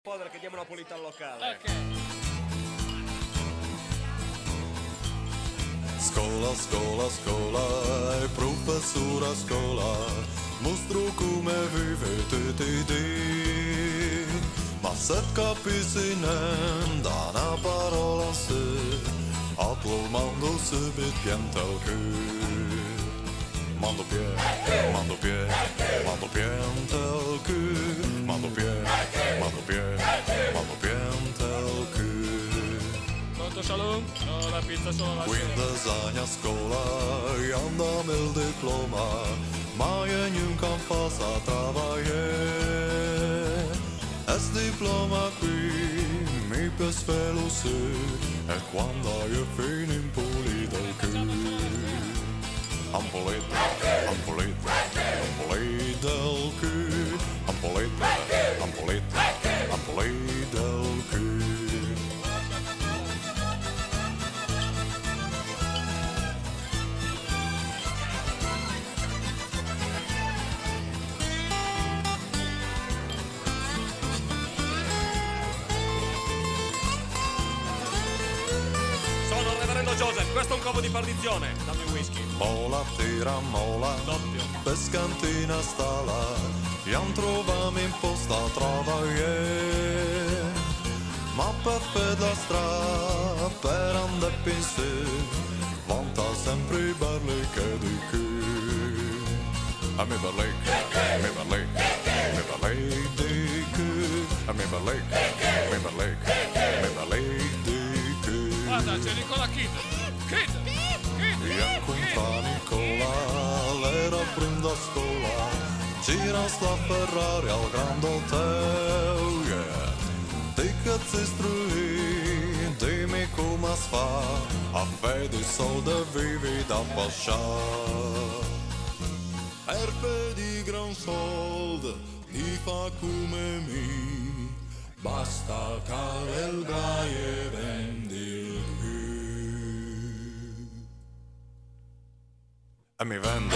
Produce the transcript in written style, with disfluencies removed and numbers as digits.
Povera che diamo una pulita al locale. Ok. Scola, scola, scola, e professore a scola, mostro come vivete te. Ma se capisci niente da una parola se, a tutto il mondo si pianta il cuore. Mando pianta il cuore, mando pianta il cuore. Pronto Shalom? No, la pizza sono la Quando sei a scuola e andiamo il diploma, ma io non posso lavorare. E sto diploma qui mi pesvelo se, e quando io fino in pulito il cuore. Ampoletta, ampoletta, ampoletta il cuore. Ampoletta, ampoletta, ampoletta il cuore. Sono il reverendo Joseph, questo è un covo di perdizione. Dammi un whisky. Mola, tira, mola, Doppio. pescantina stala, iam trovam in posta a travagliare. Ma per fare la strada, per andare a pensare, vanta sempre i barli che di qui. A me barli, me barli, me barli di qui. A me barli, me barli, me barli di qui. Guarda, c'è Nicola Kid. E incontra Nicola, l'era prima scuola, gira sta Ferrari al grande hotel, yeah. Ti che ti istruì, dimmi come si fa, a fede soldi vivi da pascià. Erbe di gran soldi, ti fa come me, basta che il gai e vendi il cuore. E mi vende,